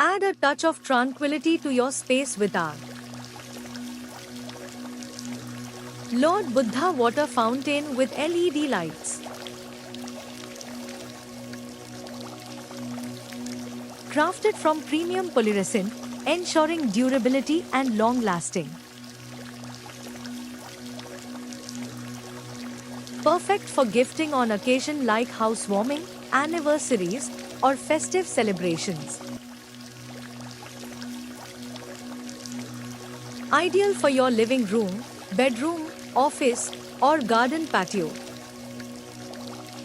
Add a touch of tranquility to your space with our Lord Buddha water fountain with LED lights. Crafted from premium polyresin, ensuring durability and long-lasting. Perfect for gifting on occasion like housewarming, anniversaries, or festive celebrations. Ideal for your living room, bedroom, office, or garden patio.